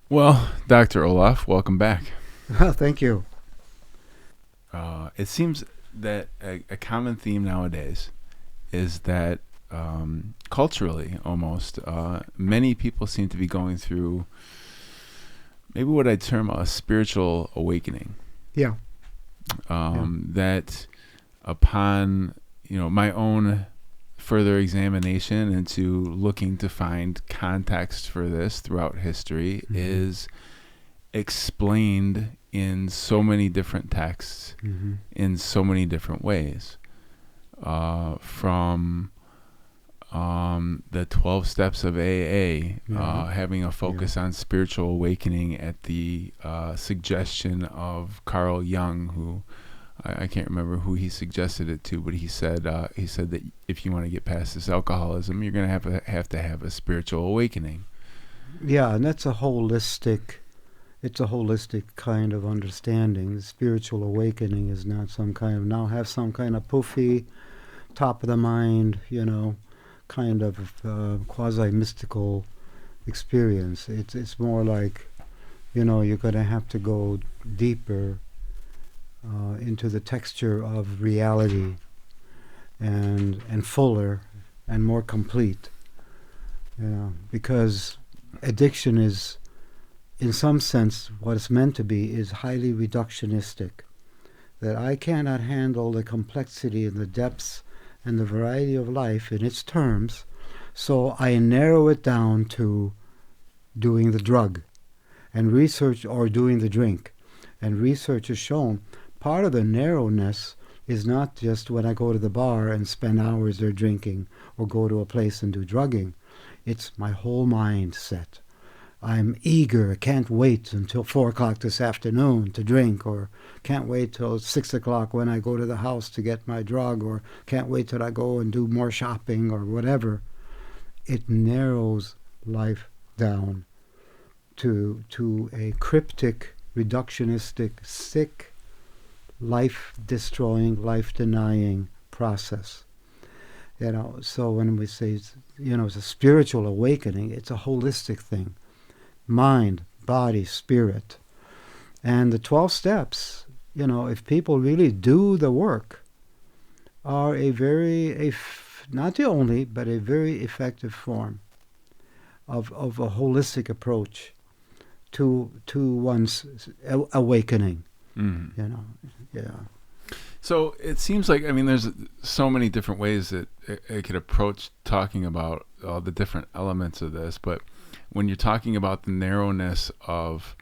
Well, Dr. Olaf, welcome back. Thank you. It seems that a common theme nowadays is that culturally, almost, many people seem to be going through maybe what I'd term a spiritual awakening. Yeah. That upon, my own further examination into looking to find context for this throughout history is explained in so many different texts in so many different ways, from the 12 steps of AA, having a focus on spiritual awakening at the suggestion of Carl Jung, who I can't remember who he suggested it to, but he said that if you want to get past this alcoholism, you're going to have to have a spiritual awakening. Yeah, and that's it's a holistic kind of understanding. The spiritual awakening is not some kind of, now have some kind of poofy, top of the mind, kind of quasi-mystical experience. It's more like, you're going to have to go deeper into the texture of reality and fuller and more complete. Because addiction is, in some sense, what it's meant to be is highly reductionistic. That I cannot handle the complexity and the depths and the variety of life in its terms, so I narrow it down to doing the drug and research, or doing the drink. And research has shown part of the narrowness is not just when I go to the bar and spend hours there drinking or go to a place and do drugging. It's my whole mindset. I'm eager, can't wait until 4 o'clock this afternoon to drink, or can't wait till 6 o'clock when I go to the house to get my drug, or can't wait till I go and do more shopping or whatever. It narrows life down to a cryptic, reductionistic, sick, life-destroying, life-denying process. So when we say, it's a spiritual awakening, it's a holistic thing. Mind, body, spirit. And the 12 steps, if people really do the work, are not the only, but a very effective form of a holistic approach to one's awakening. Yeah. So it seems like, there's so many different ways that I could approach talking about all the different elements of this, but when you're talking about the narrowness of,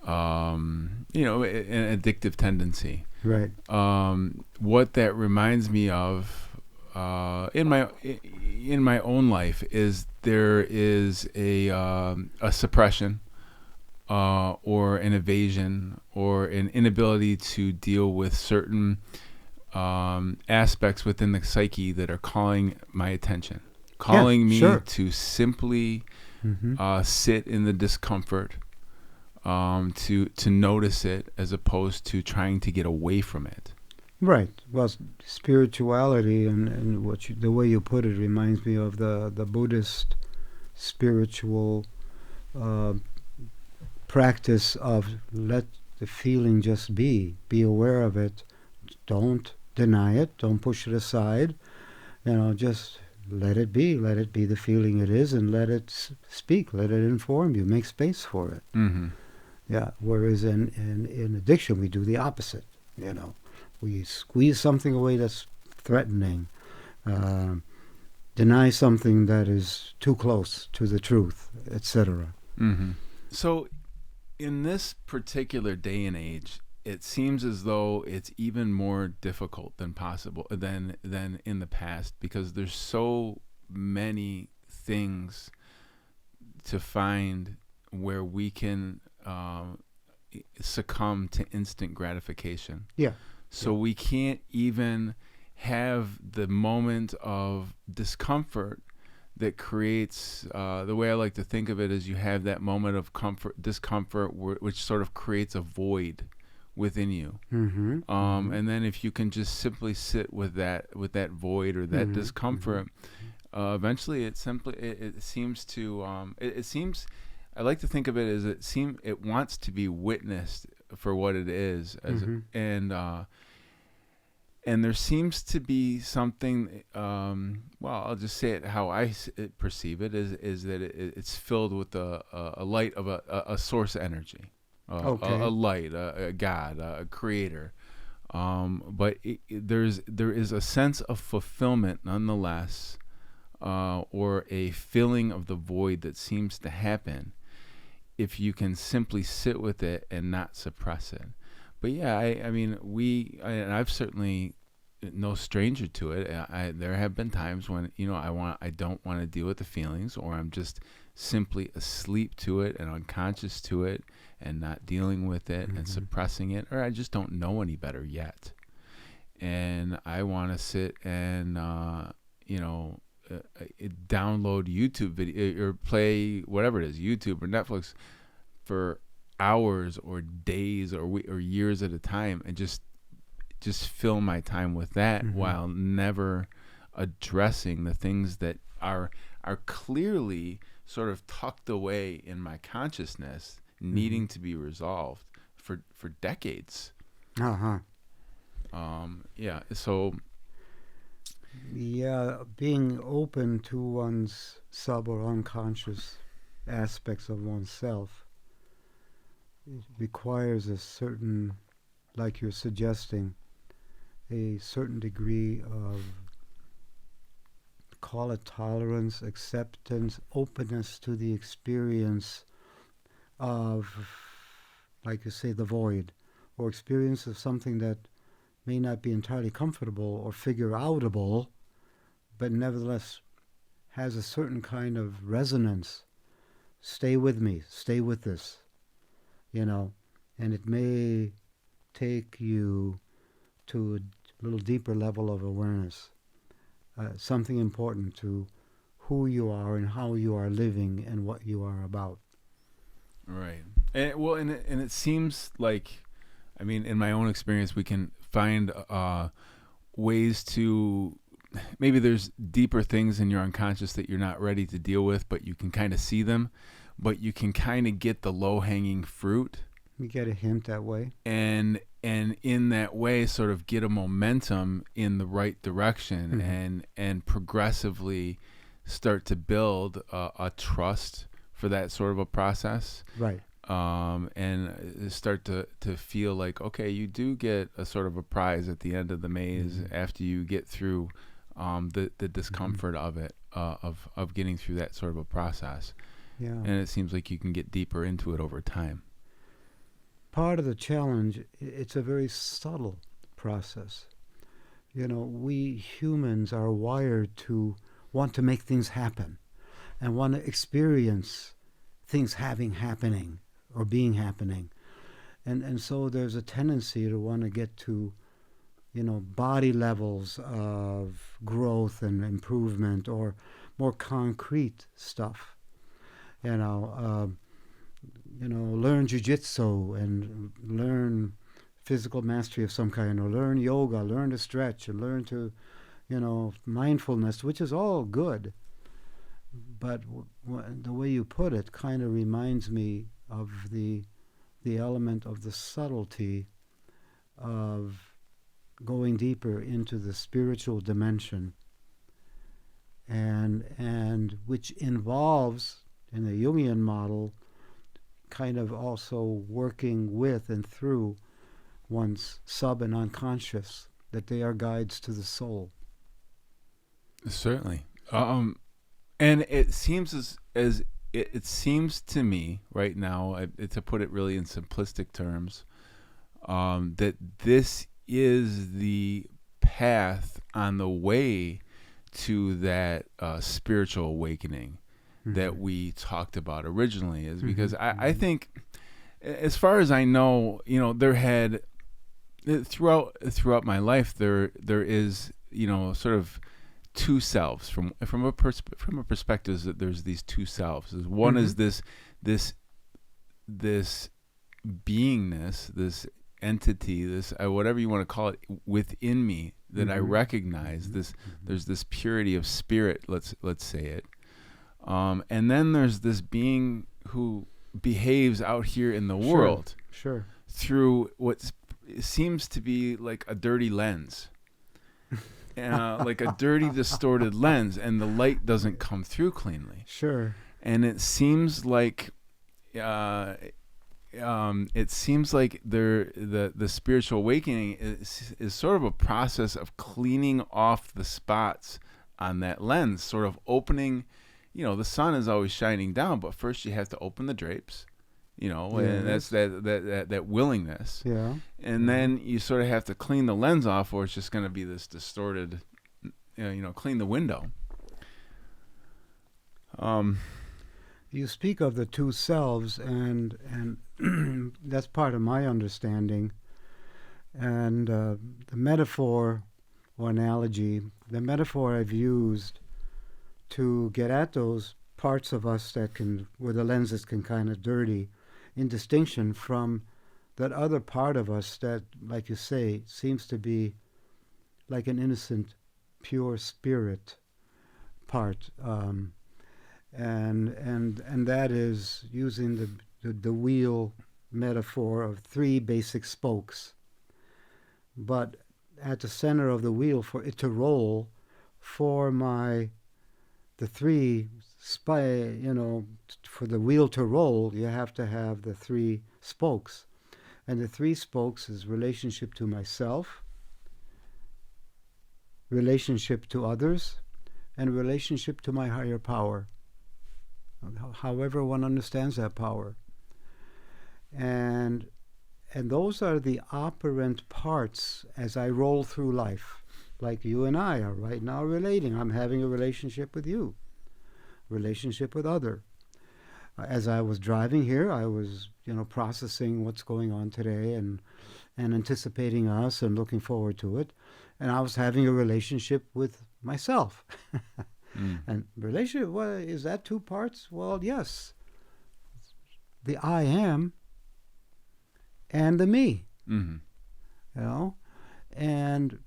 an addictive tendency, Right. What that reminds me of, in my own life, is there is a suppression, or an evasion, or an inability to deal with certain aspects within the psyche that are calling my attention, calling me to simply sit in the discomfort, to notice it, as opposed to trying to get away from it. Right. Well, spirituality and the way you put it reminds me of the Buddhist spiritual practice of let the feeling just be aware of it, don't deny it, don't push it aside, just let it be the feeling it is, and let it speak, let it inform you, make space for it. Yeah. Whereas in addiction we do the opposite. We squeeze something away that's threatening, deny something that is too close to the truth, etc. So in this particular day and age, it seems as though it's even more difficult than in the past, because there's so many things to find where we can succumb to instant gratification. Yeah. So we can't even have the moment of discomfort that creates, the way I like to think of it is, you have that moment of discomfort, which sort of creates a void within you. And then if you can just simply sit with that void or that discomfort, eventually it seems I like to think of it as it wants to be witnessed for what it is, and there seems to be something. Well, I'll just say it how I perceive it is that it's filled with a light of a source energy, a light, a God, a creator. But there is a sense of fulfillment nonetheless, or a filling of the void that seems to happen if you can simply sit with it and not suppress it. But yeah, I mean, and I've certainly no stranger to it. There have been times when I don't want to deal with the feelings, or I'm just simply asleep to it and unconscious to it and not dealing with it and suppressing it, or I just don't know any better yet. And I want to sit and download YouTube video or play whatever it is, YouTube or Netflix, for hours or days or years at a time, and just fill my time with that, while never addressing the things that are clearly sort of tucked away in my consciousness, needing to be resolved for decades. Yeah. So. Yeah, being open to one's sub or unconscious aspects of oneself requires a certain, like you're suggesting, a certain degree of, call it tolerance, acceptance, openness to the experience of, like you say, the void, or experience of something that may not be entirely comfortable or figure-outable, but nevertheless has a certain kind of resonance. Stay with me, stay with this, and it may take you to a little deeper level of awareness, something important to who you are and how you are living and what you are about. Right. And it seems like, I mean, in my own experience, we can find ways to, maybe there's deeper things in your unconscious that you're not ready to deal with, but you can kind of see them, but you can kind of get the low-hanging fruit. You get a hint that way. And in that way sort of get a momentum in the right direction, and progressively start to build a trust for that sort of a process. Right. And start to feel like, okay, you do get a sort of a prize at the end of the maze after you get through the discomfort of it, of getting through that sort of a process. Yeah. And it seems like you can get deeper into it over time. Part of the challenge, it's a very subtle process. We humans are wired to want to make things happen and want to experience things happening or being happening. And so there's a tendency to want to get to, body levels of growth and improvement, or more concrete stuff. Learn jiu-jitsu and learn physical mastery of some kind, or learn yoga, learn to stretch, and learn to, mindfulness, which is all good. But the way you put it kind of reminds me of the element of the subtlety of going deeper into the spiritual dimension, and which involves, in the Jungian model, kind of also working with and through one's sub and unconscious, that they are guides to the soul. Certainly. And it seems it seems to me right now, to put it really in simplistic terms, that this is the path on the way to that spiritual awakening that we talked about originally, is because I think, as far as I know, there had throughout my life there is sort of two selves from a perspective that there's these two selves. One is this beingness, this entity, this whatever you want to call it within me that I recognize. There's this purity of spirit. Let's say it. And then there's this being who behaves out here in the world Sure. through what seems to be like a dirty lens. Like a dirty, distorted lens, and the light doesn't come through cleanly. Sure. And it seems like the spiritual awakening is sort of a process of cleaning off the spots on that lens, sort of opening. The sun is always shining down, but first you have to open the drapes. And that's that willingness. Yeah. And then you sort of have to clean the lens off, or it's just going to be this distorted. Clean the window. You speak of the two selves, and that's part of my understanding. And the metaphor or analogy, the metaphor I've used to get at those parts of us where the lenses can kind of dirty, in distinction from that other part of us that, like you say, seems to be like an innocent, pure spirit part. And that is using the wheel metaphor of three basic spokes. But at the center of the wheel, for it to roll, for the wheel to roll, you have to have the three spokes. And the three spokes is relationship to myself, relationship to others, and relationship to my higher power. However one understands that power. And those are the operant parts as I roll through life. Like you and I are right now relating. I'm having a relationship with you, relationship with other. As I was driving here, I was, processing what's going on today and anticipating us and looking forward to it. And I was having a relationship with myself. And relationship, well, is that two parts? Well, yes. The I am and the me. Mm-hmm. And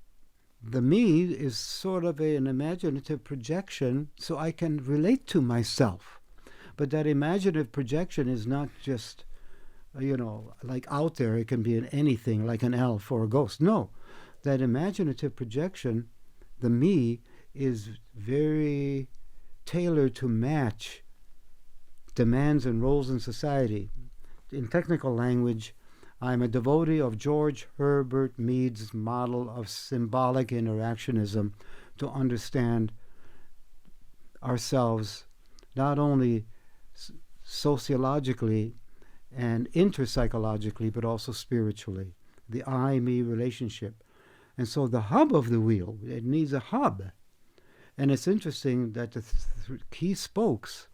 the me is sort of an imaginative projection, so I can relate to myself. But that imaginative projection is not just, like out there. It can be in anything, like an elf or a ghost. No, that imaginative projection, the me, is very tailored to match demands and roles in society. In technical language, I'm a devotee of George Herbert Mead's model of symbolic interactionism to understand ourselves not only sociologically and interpsychologically, but also spiritually. The I-me relationship. And so the hub of the wheel, it needs a hub. And it's interesting that the key spokes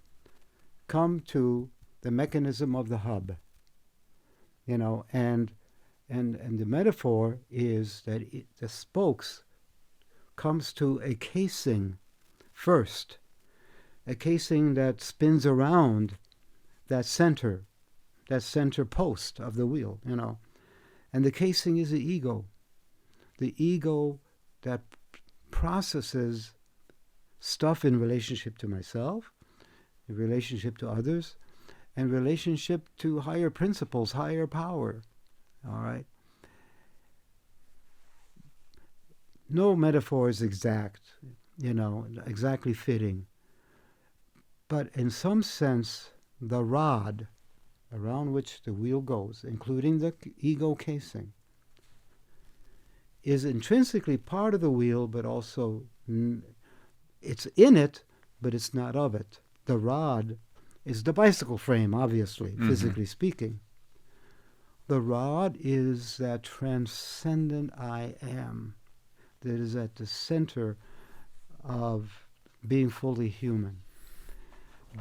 come to the mechanism of the hub. And the metaphor is that the spokes comes to a casing first, a casing that spins around that center post of the wheel, And the casing is the ego that processes stuff in relationship to myself, in relationship to others, and relationship to higher principles, higher power. All right? No metaphor is exact, exactly fitting. But in some sense, the rod around which the wheel goes, including the ego casing, is intrinsically part of the wheel, but also it's in it, but it's not of it. The rod is the bicycle frame, obviously, physically speaking. The rod is that transcendent I am that is at the center of being fully human.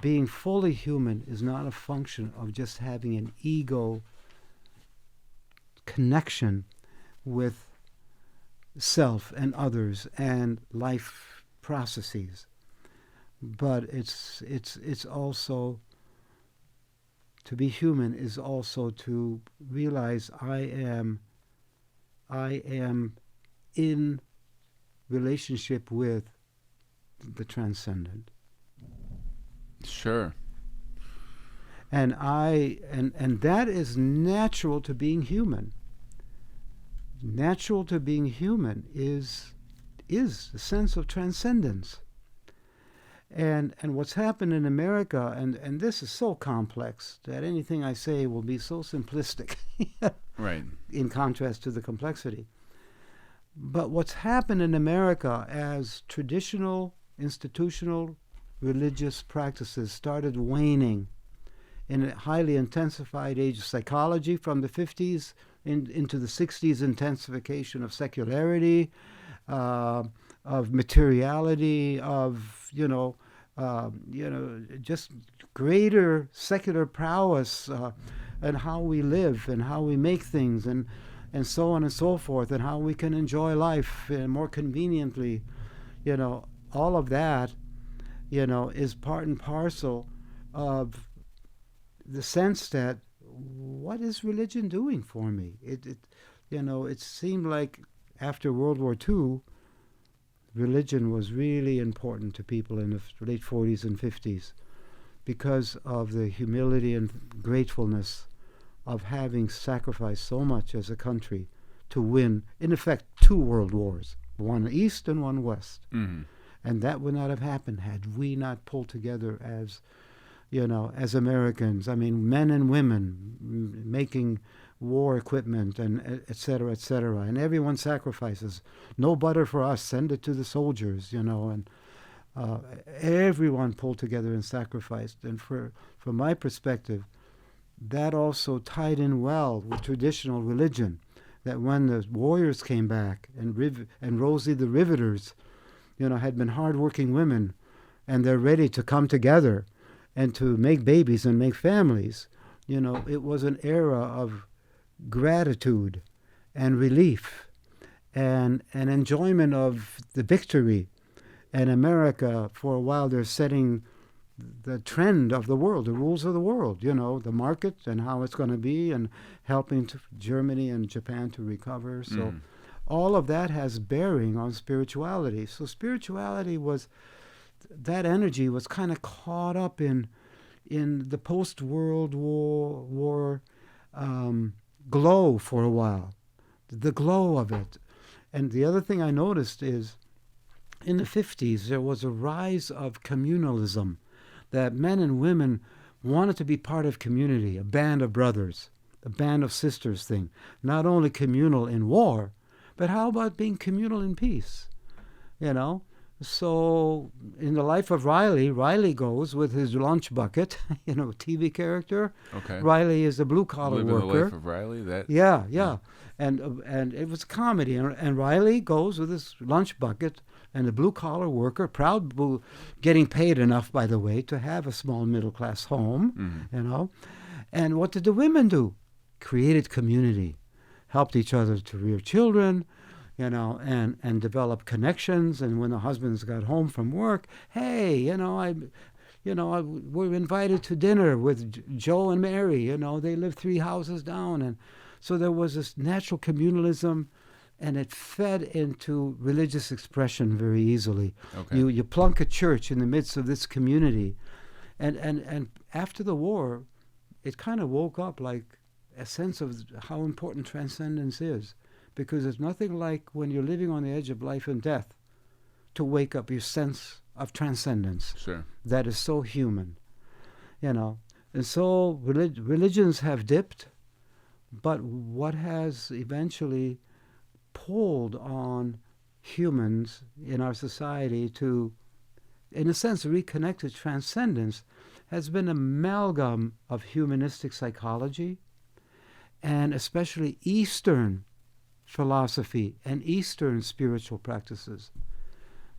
Being fully human is not a function of just having an ego connection with self and others and life processes, but it's also to be human is also to realize I am in relationship with the transcendent. Sure. And that is natural to being human. Natural to being human is the sense of transcendence. And what's happened in America, and this is so complex that anything I say will be so simplistic Right. in contrast to the complexity. But what's happened in America as traditional, institutional, religious practices started waning in a highly intensified age of psychology from the 50s into the 60s, intensification of secularity, of materiality, of just greater secular prowess, and how we live and how we make things and so on and so forth, and how we can enjoy life more conveniently. All of that, is part and parcel of the sense that what is religion doing for me? It seemed like after World War II, religion was really important to people in the late 40s and 50s because of the humility and gratefulness of having sacrificed so much as a country to win, in effect, 2 world wars, one east and one west. Mm-hmm. And that would not have happened had we not pulled together as Americans. I mean, men and women making war equipment and et cetera, and everyone sacrifices. No butter for us, send it to the soldiers, and everyone pulled together and sacrificed. And from my perspective, that also tied in well with traditional religion, that when the warriors came back and Rosie the Riveters, had been hardworking women, and they're ready to come together and to make babies and make families, it was an era of gratitude and relief and enjoyment of the victory. And America, for a while, they're setting the trend of the world, the rules of the world, the market and how it's going to be, and helping Germany and Japan to recover. So all of that has bearing on spirituality. So spirituality that energy was kind of caught up in the post-World War glow for a while, the glow of it. And the other thing I noticed is in the 50s, there was a rise of communalism, that men and women wanted to be part of community, a band of brothers, a band of sisters thing. Not only communal in war, but how about being communal in peace? So in the life of Riley goes with his lunch bucket, TV character. Okay. Riley is a blue-collar worker. The life of Riley? Yeah. And it was comedy. And Riley goes with his lunch bucket, and the blue-collar worker, getting paid enough, by the way, to have a small middle-class home, And what did the women do? Created community, helped each other to rear children, and develop connections. And when the husbands got home from work, hey, we're invited to dinner with Joe and Mary. They live 3 houses down. And so there was this natural communalism, and it fed into religious expression very easily. Okay. You plunk a church in the midst of this community. And after the war, it kind of woke up like a sense of how important transcendence is. Because there's nothing like when you're living on the edge of life and death to wake up your sense of transcendence. Sure. That is so human, And so religions have dipped, but what has eventually pulled on humans in our society to, in a sense, reconnect to transcendence has been an amalgam of humanistic psychology and especially Eastern philosophy and Eastern spiritual practices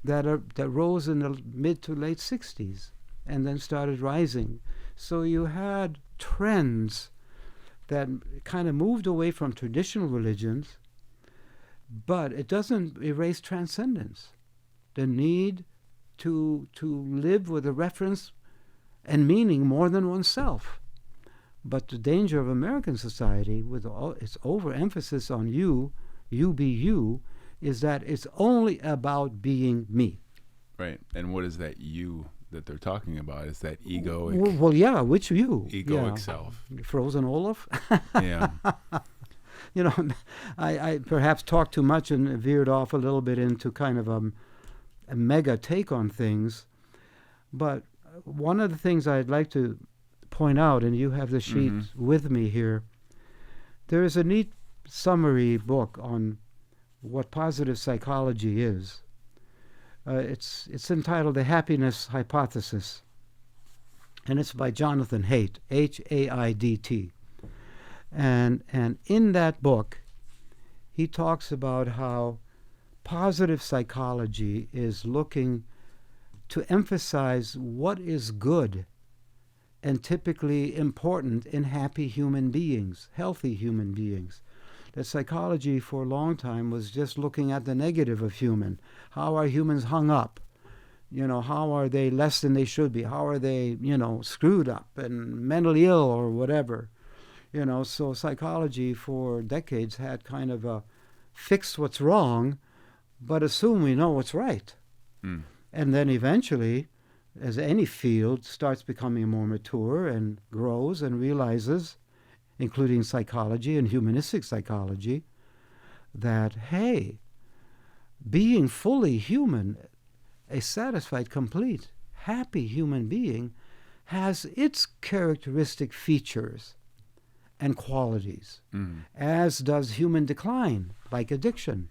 that rose in the mid to late 60s and then started rising. So you had trends that kind of moved away from traditional religions, but it doesn't erase transcendence. The need to live with a reference and meaning more than oneself. But the danger of American society, with its overemphasis on you be you, is that it's only about being me. Right. And what is that you that they're talking about. Is that egoic, Well, yeah, which view? egoic self. Frozen Olaf? Yeah. You know, I perhaps talked too much and veered off a little bit into kind of a mega take on things. But one of the things I'd like to point out, and you have the sheet with me here, there is a neat summary book on what positive psychology is. It's entitled The Happiness Hypothesis, and it's by Jonathan Haidt, Haidt. And in that book, he talks about how positive psychology is looking to emphasize what is good and typically important in happy human beings, healthy human beings. That psychology for a long time was just looking at the negative of human. How are humans hung up? You know, how are they less than they should be? How are they, screwed up and mentally ill or whatever? So psychology for decades had kind of a fix what's wrong, but assume we know what's right. Mm. And then eventually, as any field starts becoming more mature and grows and realizes, including psychology and humanistic psychology, that, hey, being fully human, a satisfied, complete, happy human being, has its characteristic features and qualities, as does human decline, like addiction.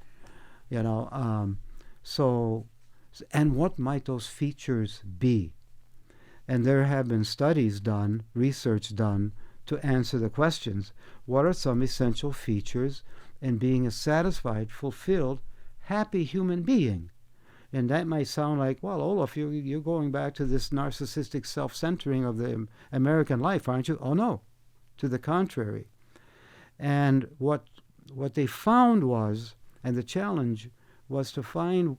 And what might those features be? And there have been studies done, research done, to answer the questions. What are some essential features in being a satisfied, fulfilled, happy human being? And that might sound like, well, Olaf, you're going back to this narcissistic self-centering of the American life, aren't you? Oh, no. To the contrary. And what they found was, and the challenge was to find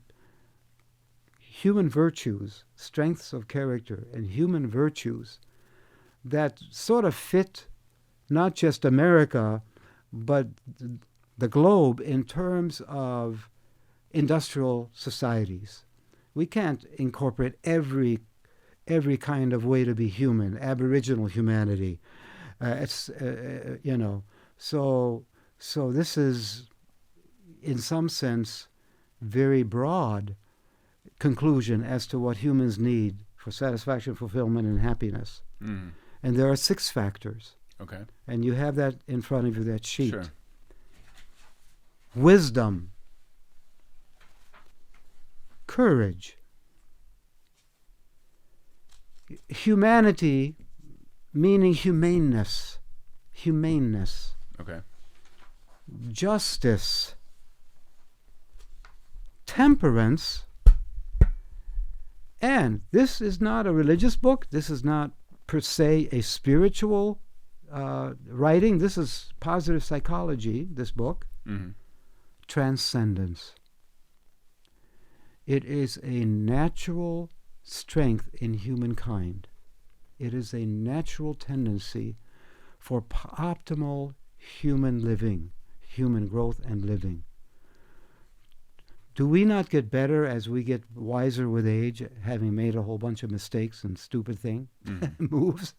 human virtues, strengths of character, and human virtues that sort of fit not just America, but the globe in terms of industrial societies. We can't incorporate every kind of way to be human, aboriginal humanity. So this is, in some sense, very broad conclusion as to what humans need for satisfaction, fulfillment, and happiness. Mm. And there are 6 factors. Okay. And you have that in front of you, that sheet. Sure. Wisdom, courage, humanity, meaning humaneness. Okay. Justice, temperance, and this is not a religious book. This is not per se a spiritual writing. This is positive psychology, this book. Mm-hmm. Transcendence. It is a natural strength in humankind. It is a natural tendency for optimal human living, human growth and living. Do we not get better as we get wiser with age, having made a whole bunch of mistakes and stupid moves?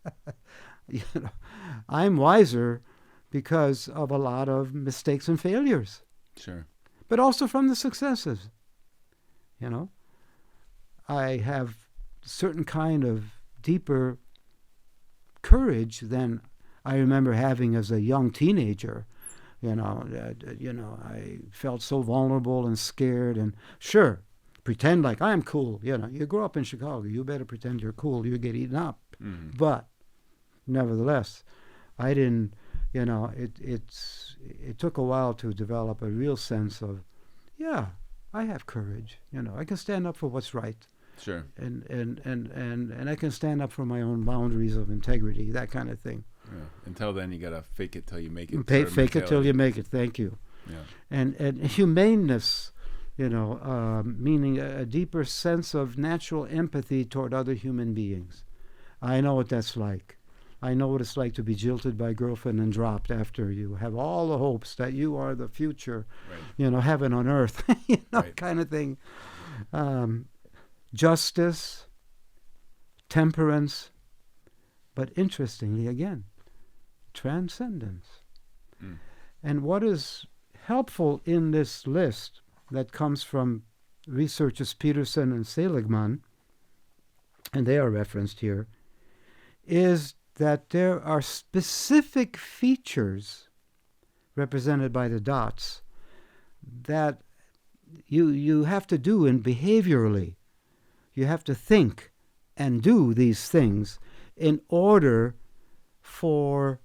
I'm wiser because of a lot of mistakes and failures. Sure. But also from the successes. I have certain kind of deeper courage than I remember having as a young teenager. I felt so vulnerable and scared, and sure, pretend like I'm cool. You grow up in Chicago, you better pretend you're cool, you get eaten up. Mm-hmm. But nevertheless, I didn't, it took a while to develop a real sense of, I have courage. I can stand up for what's right. Sure. And I can stand up for my own boundaries of integrity, that kind of thing. Yeah. Until then, you gotta fake it till you make it. Fake it till you make it. Thank you. Yeah. And humaneness, meaning a deeper sense of natural empathy toward other human beings. I know what that's like. I know what it's like to be jilted by a girlfriend and dropped after you have all the hopes that you are the future, right. Heaven on earth, right. kind of thing. Justice, temperance, but interestingly again, transcendence. Mm. And what is helpful in this list that comes from researchers Peterson and Seligman, and they are referenced here, is that there are specific features represented by the dots that you have to do in behaviorally. You have to think and do these things in order for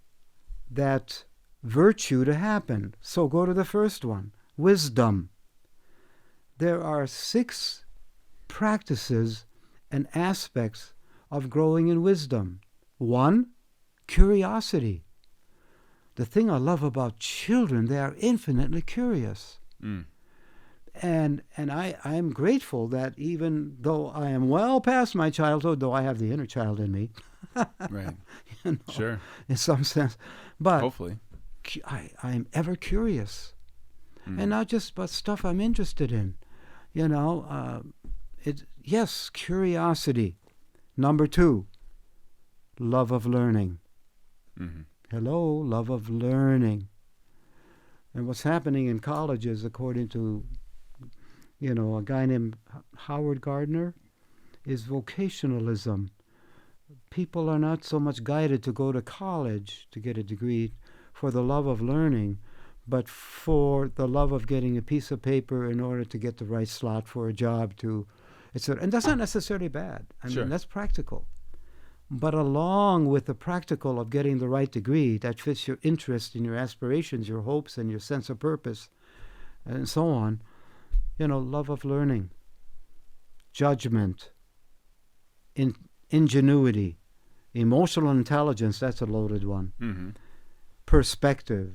that virtue to happen. So go to the first one, wisdom. There are 6 practices and aspects of growing in wisdom. 1, curiosity. The thing I love about children, they are infinitely curious. Mm. And I'm grateful that even though I am well past my childhood, though I have the inner child in me, Right. Sure. in some sense, but Hopefully. I'm ever curious. Mm. And not just about stuff I'm interested in. Yes, curiosity. Number 2, love of learning. Mm-hmm. Hello, love of learning. And what's happening in colleges, according to, a guy named Howard Gardner, is vocationalism. People are not so much guided to go to college to get a degree for the love of learning, but for the love of getting a piece of paper in order to get the right slot for a job, etc. And that's not necessarily bad. I Sure. mean, that's practical. But along with the practical of getting the right degree that fits your interest and your aspirations, your hopes and your sense of purpose, and so on, love of learning, judgment, ingenuity, emotional intelligence, that's a loaded one, Mm-hmm. perspective,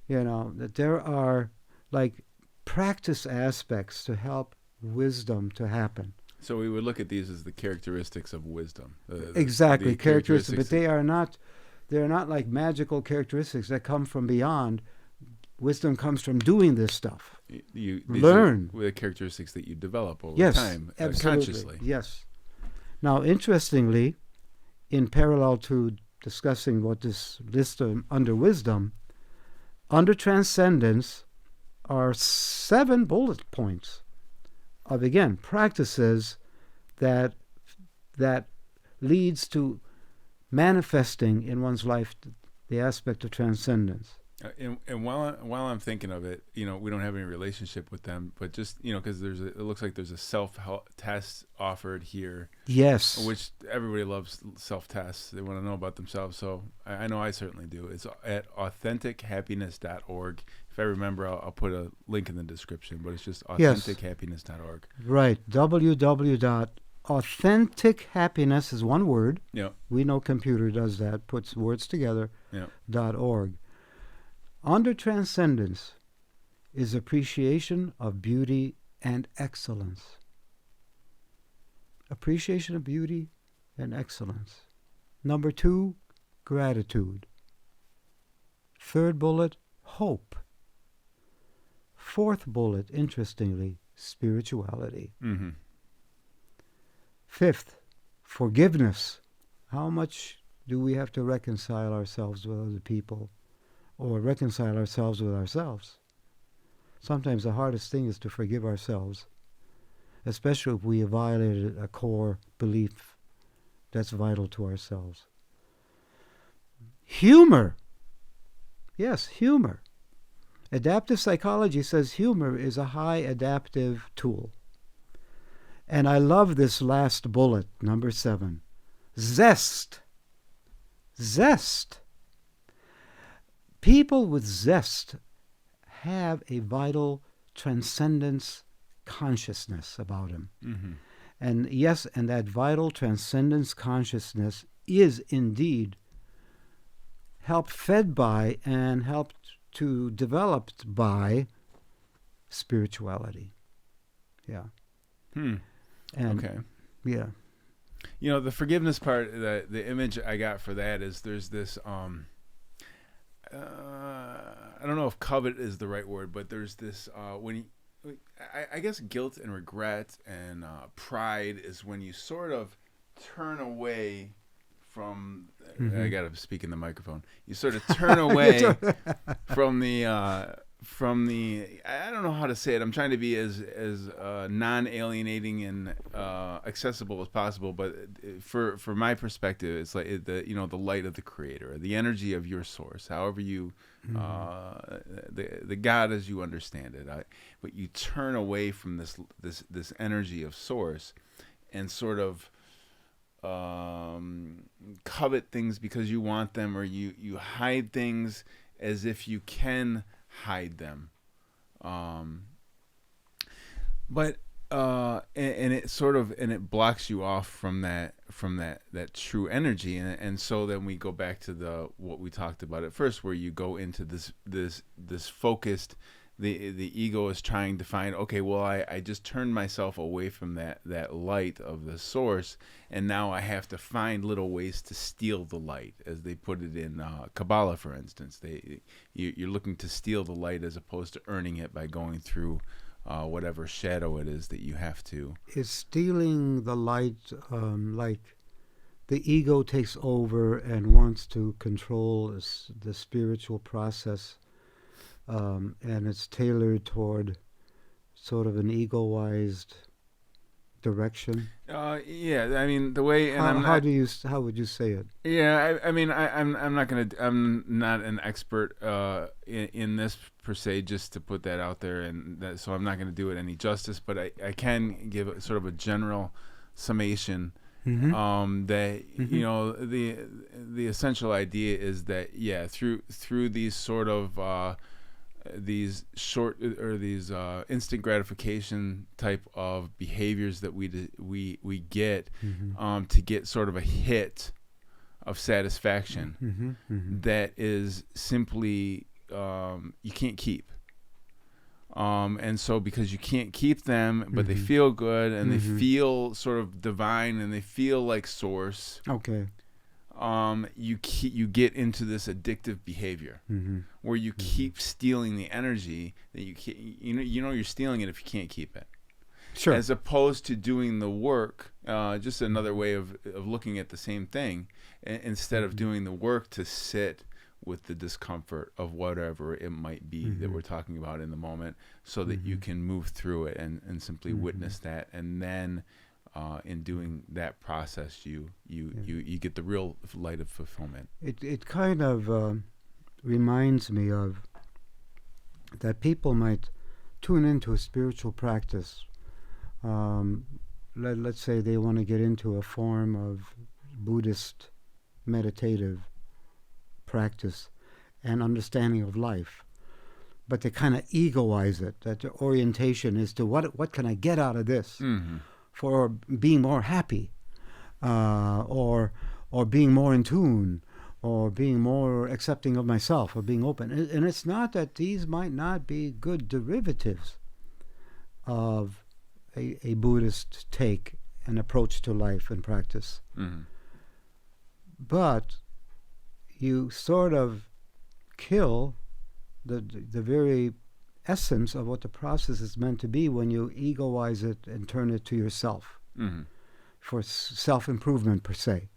that there are like practice aspects to help wisdom to happen. So we would look at these as the characteristics of wisdom. Exactly, the characteristics, but they're not like magical characteristics that come from beyond. Wisdom comes from doing this stuff. These Learn. are the characteristics that you develop over Yes, time, absolutely. consciously. Yes. Now, interestingly, in parallel to discussing what this list under wisdom, under transcendence are 7 bullet points of, again, practices that leads to manifesting in one's life the aspect of transcendence. And while I'm thinking of it, we don't have any relationship with them, but just because it looks like there's a self-help test offered here. Yes. Which everybody loves self-tests. They want to know about themselves. So I know I certainly do. It's at AuthenticHappiness.org. If I remember, I'll put a link in the description, but it's just AuthenticHappiness.org. Right. www.AuthenticHappiness is one word. Yeah. We know computer does that, puts words together. Yeah. .org. Under transcendence is appreciation of beauty and excellence. Appreciation of beauty and excellence. Number 2, gratitude. 3rd bullet, hope. 4th bullet, interestingly, spirituality. Mm-hmm. 5th, forgiveness. How much do we have to reconcile ourselves with other people? Or reconcile ourselves with ourselves? Sometimes the hardest thing is to forgive ourselves, especially if we have violated a core belief that's vital to ourselves. Humor. Yes, humor. Adaptive psychology says humor is a high adaptive tool. And I love this last bullet, number 7. Zest. Zest. People with zest have a vital transcendence consciousness about them. Mm-hmm. And yes, and that vital transcendence consciousness is indeed helped fed by and helped to developed by spirituality. Yeah. And okay. Yeah. The forgiveness part, the image I got for that is there's this I don't know if covet is the right word, but there's this I guess guilt and regret and pride is when you sort of turn away from. Mm-hmm. I gotta speak in the microphone. You sort of turn away from the. I don't know how to say it. I'm trying to be as non-alienating and accessible as possible. But for my perspective, it's like the light of the Creator, the energy of your source, however you the God as you understand it. But you turn away from this energy of source, and sort of covet things because you want them, or you hide things as if you can hide them, but it blocks you off from that true energy, and so then we go back to what we talked about at first, where you go into this focused. The ego is trying to find, okay, well, I just turned myself away from that light of the source, and now I have to find little ways to steal the light, as they put it in Kabbalah, for instance. You're looking to steal the light as opposed to earning it by going through whatever shadow it is that you have to. Is stealing the light like the ego takes over and wants to control the spiritual process? And it's tailored toward sort of an ego-wized direction. Yeah, I mean the way. And how would you say it? Yeah, I'm not an expert in this per se, just to put that out there, and so I'm not going to do it any justice. But I can give a, sort of a general summation. Mm-hmm. That the essential idea is that through these sort of these short or these instant gratification type of behaviors that we get to get sort of a hit of satisfaction that is simply you can't keep, and so because you can't keep them, but they feel good and they feel sort of divine and they feel like source. Okay. You get into this addictive behavior where you keep stealing the energy that you're stealing it if you can't keep it. Sure. As opposed to doing the work, just another way of looking at the same thing, instead of doing the work to sit with the discomfort of whatever it might be that we're talking about in the moment, so that you can move through it and simply witness that, and then in doing that process, you get the real light of fulfillment. It kind of reminds me of that people might tune into a spiritual practice. Let's say they want to get into a form of Buddhist meditative practice and understanding of life, but they kind of egoize it. That the orientation is to what can I get out of this? For being more happy, or being more in tune, or being more accepting of myself, or being open. And it's not that these might not be good derivatives of a Buddhist take and approach to life and practice. But you sort of kill the very essence of what the process is meant to be when you egoize it and turn it to yourself for self-improvement per se.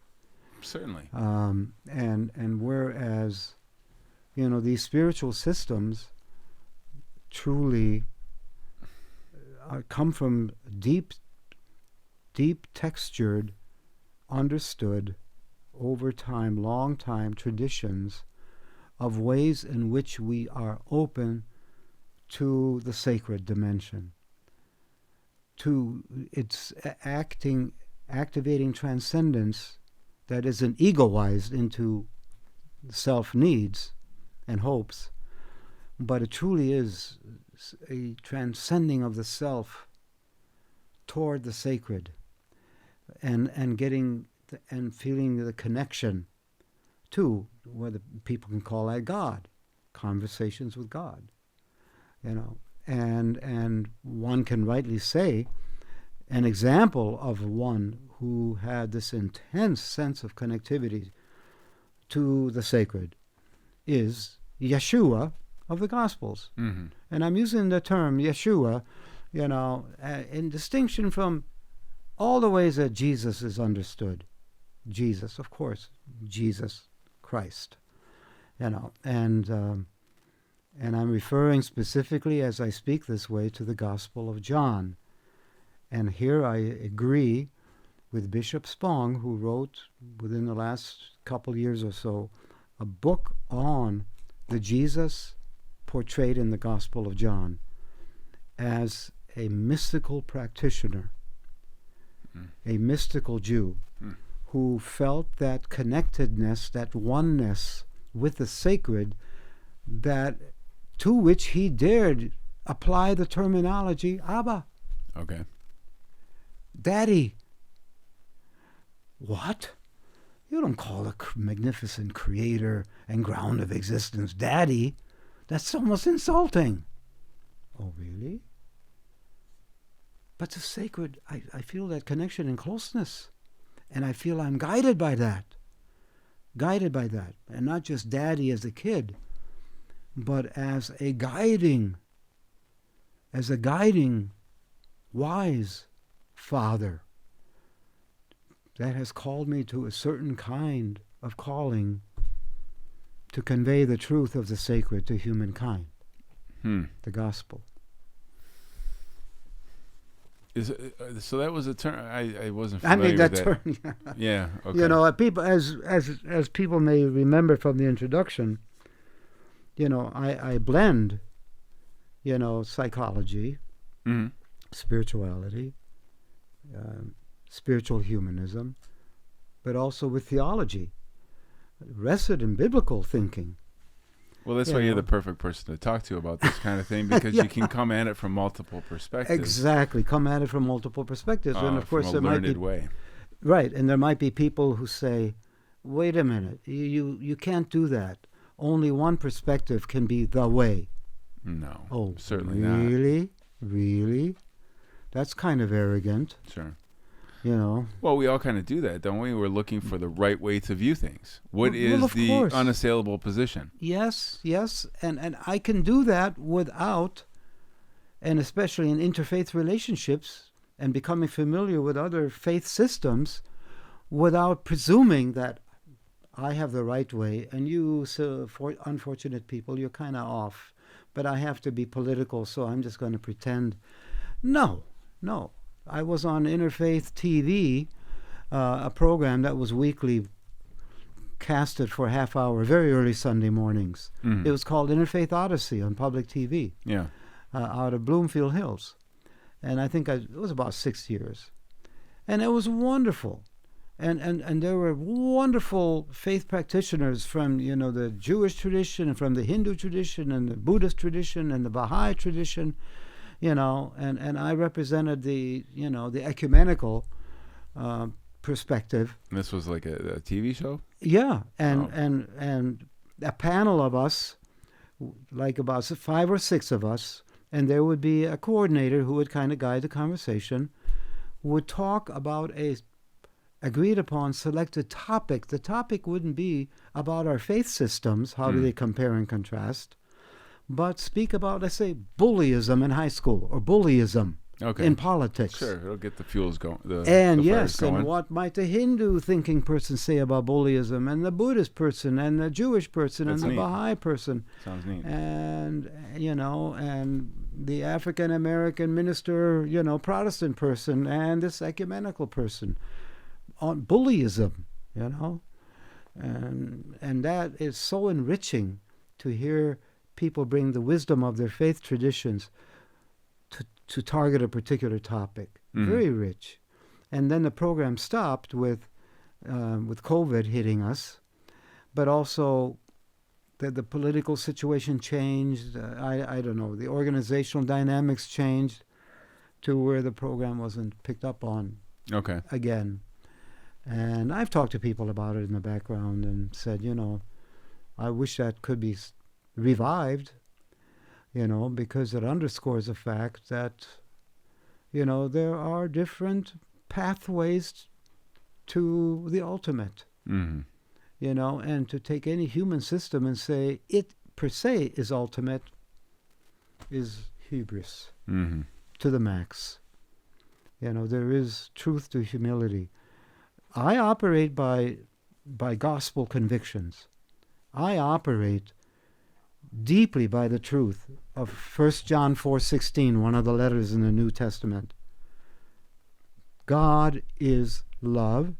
Certainly. And whereas, these spiritual systems truly come from deep textured, understood, over time, long time traditions of ways in which we are open to the sacred dimension, to its activating transcendence that isn't egoized into self-needs and hopes, but it truly is a transcending of the self toward the sacred, and getting and feeling the connection to what people can call that God, conversations with God. And one can rightly say an example of one who had this intense sense of connectivity to the sacred is Yeshua of the Gospels. And I'm using the term Yeshua, in distinction from all the ways that Jesus is understood. Jesus, of course, Jesus Christ, and I'm referring specifically as I speak this way to the Gospel of John. And here I agree with Bishop Spong, who wrote within the last couple years or so a book on the Jesus portrayed in the Gospel of John as a mystical practitioner, a mystical Jew, who felt that connectedness, that oneness with the sacred, that to which he dared apply the terminology Abba. Okay. Daddy. What? You don't call a magnificent creator and ground of existence Daddy. That's almost insulting. Oh, really? But the sacred, I feel that connection and closeness. And I feel I'm guided by that. Guided by that. And not just Daddy as a kid, but as a guiding wise Father that has called me to a certain kind of calling to convey the truth of the sacred to humankind. The gospel. So that was a term I wasn't familiar with that. Term. Yeah. Okay. People as people may remember from the introduction, I blend, psychology, spirituality, spiritual humanism, but also with theology, rested in biblical thinking. Well, that's why you're the perfect person to talk to about this kind of thing, because you can come at it from multiple perspectives. Exactly, come at it from multiple perspectives, and of course from a learned way. Right, and there might be people who say, "Wait a minute, you can't do that. Only one perspective can be the way." No, oh, certainly not. Really? That's kind of arrogant. Sure. Well, we all kind of do that, don't we? We're looking for the right way to view things. What is the unassailable position? Yes, and I can do that without, and especially in interfaith relationships and becoming familiar with other faith systems, without presuming that I have the right way and you, for unfortunate people, you're kind of off. But I have to be political, so I'm just going to pretend. No. I was on Interfaith TV, a program that was weekly casted for a half hour, very early Sunday mornings. It was called Interfaith Odyssey on public TV, out of Bloomfield Hills. And I think it was about 6 years. And it was wonderful. And there were wonderful faith practitioners from, the Jewish tradition and from the Hindu tradition and the Buddhist tradition and the Baha'i tradition. And I represented the ecumenical perspective. And this was like a TV show? Yeah, and a panel of us, like about 5 or 6 of us, and there would be a coordinator who would kind of guide the conversation, would talk about a agreed upon selected topic. The topic wouldn't be about our faith systems, how do they compare and contrast, but speak about, let's say, bullyism in high school or bullyism in politics. Sure, it'll get the fuels going. And what might the Hindu thinking person say about bullyism, and the Buddhist person, and the Jewish person, and the Baha'i person. Sounds neat. And, and the African American minister, Protestant person, and this ecumenical person on bullyism, and that is so enriching to hear people bring the wisdom of their faith traditions to target a particular topic. Very rich. And then the program stopped with COVID hitting us, but also the political situation changed. I don't know, the organizational dynamics changed to where the program wasn't picked up on again. And I've talked to people about it in the background and said, I wish that could be revived, because it underscores the fact that, there are different pathways to the ultimate, and to take any human system and say it per se is ultimate is hubris to the max. There is truth to humility. I operate by gospel convictions. I operate deeply by the truth of 1 John 4:16, one of the letters in the New Testament. God is love.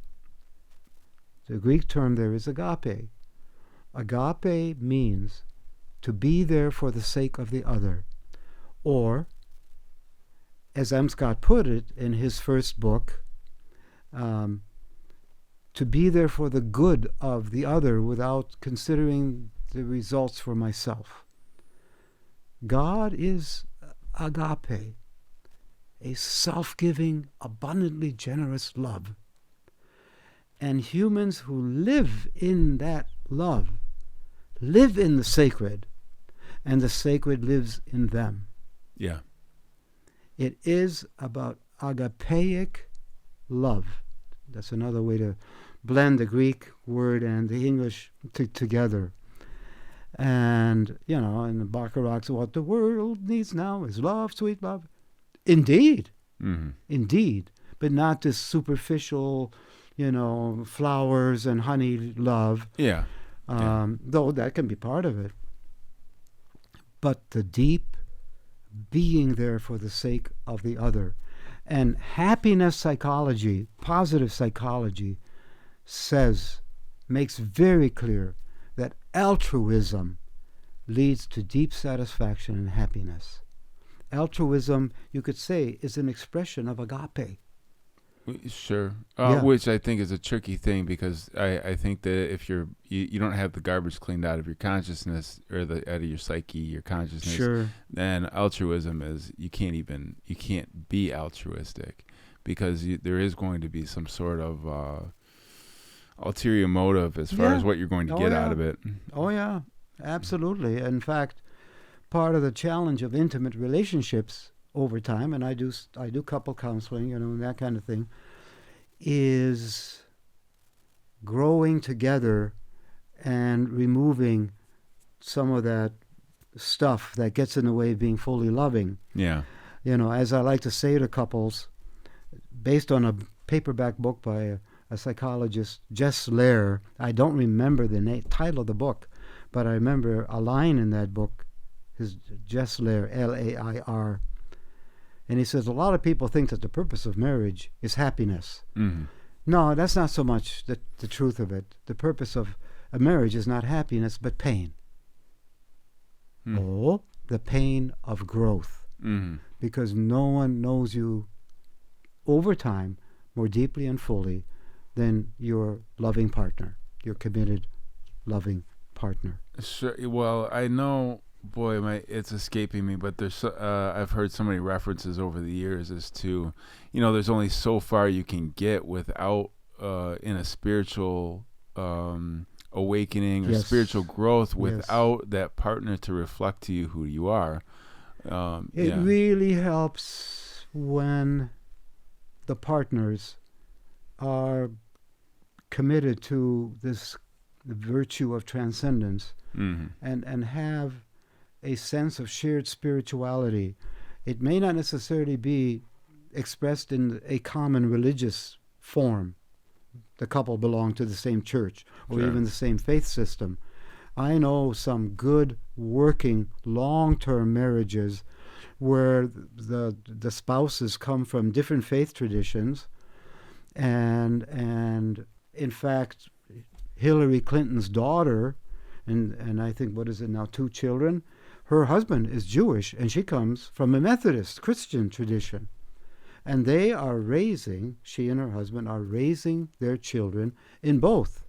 The Greek term there is agape. Agape means to be there for the sake of the other. Or, as M. Scott put it in his first book, to be there for the good of the other without considering the results for myself. God is agape, a self-giving, abundantly generous love. And humans who live in that love live in the sacred, and the sacred lives in them. Yeah. It is about agapeic love. That's another way to blend the Greek word and the English together. And, in the Bacharach's, what the world needs now is love, sweet love. Indeed. Mm-hmm. Indeed. But not this superficial, flowers and honey love. Yeah. Though that can be part of it. But the deep being there for the sake of the other. And happiness psychology, positive psychology, makes very clear that altruism leads to deep satisfaction and happiness. Altruism, you could say, is an expression of agape. Sure. Yeah. Which I think is a tricky thing, because I think that if you don't have the garbage cleaned out of your consciousness, or out of your psyche, your consciousness, Sure. then altruism is, you can't be altruistic, because there is going to be some sort of ulterior motive as far as what you're going to get out of it. Oh yeah, absolutely. In fact, part of the challenge of intimate relationships over time, and I do couple counseling, and that kind of thing, is growing together and removing some of that stuff that gets in the way of being fully loving. Yeah. As I like to say to couples, based on a paperback book by a psychologist, Jess Lair. I don't remember the title of the book, but I remember a line in that book, Jess Lair, Lair. And he says, a lot of people think that the purpose of marriage is happiness. Mm-hmm. No, that's not so much the truth of it. The purpose of a marriage is not happiness, but pain. Mm. Oh, the pain of growth. Mm-hmm. Because no one knows you over time more deeply and fully than your loving partner, your committed, loving partner. Sure. Well, I know, boy, it's escaping me, but there's I've heard so many references over the years as to, there's only so far you can get without in a spiritual awakening or spiritual growth without that partner to reflect to you who you are. It really helps when the partners are committed to the virtue of transcendence, mm-hmm. and have a sense of shared spirituality. It may not necessarily be expressed in a common religious form. The couple belong to the same church or even the same faith system. I know some good working long-term marriages where the spouses come from different faith traditions, and in fact, Hillary Clinton's daughter, and I think, 2 children, her husband is Jewish, and she comes from a Methodist Christian tradition. And she and her husband are raising their children in both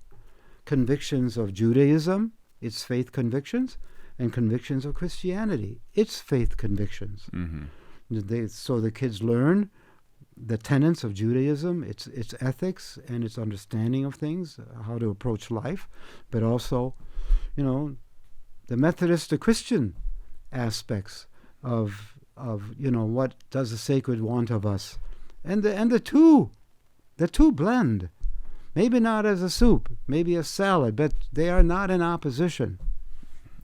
convictions of Judaism, its faith convictions, and convictions of Christianity, its faith convictions. Mm-hmm. So the kids learn the tenets of Judaism, its ethics and its understanding of things, how to approach life, but also, the Methodist to Christian aspects of what does the sacred want of us, and the two blend. Maybe not as a soup, maybe a salad, but they are not in opposition.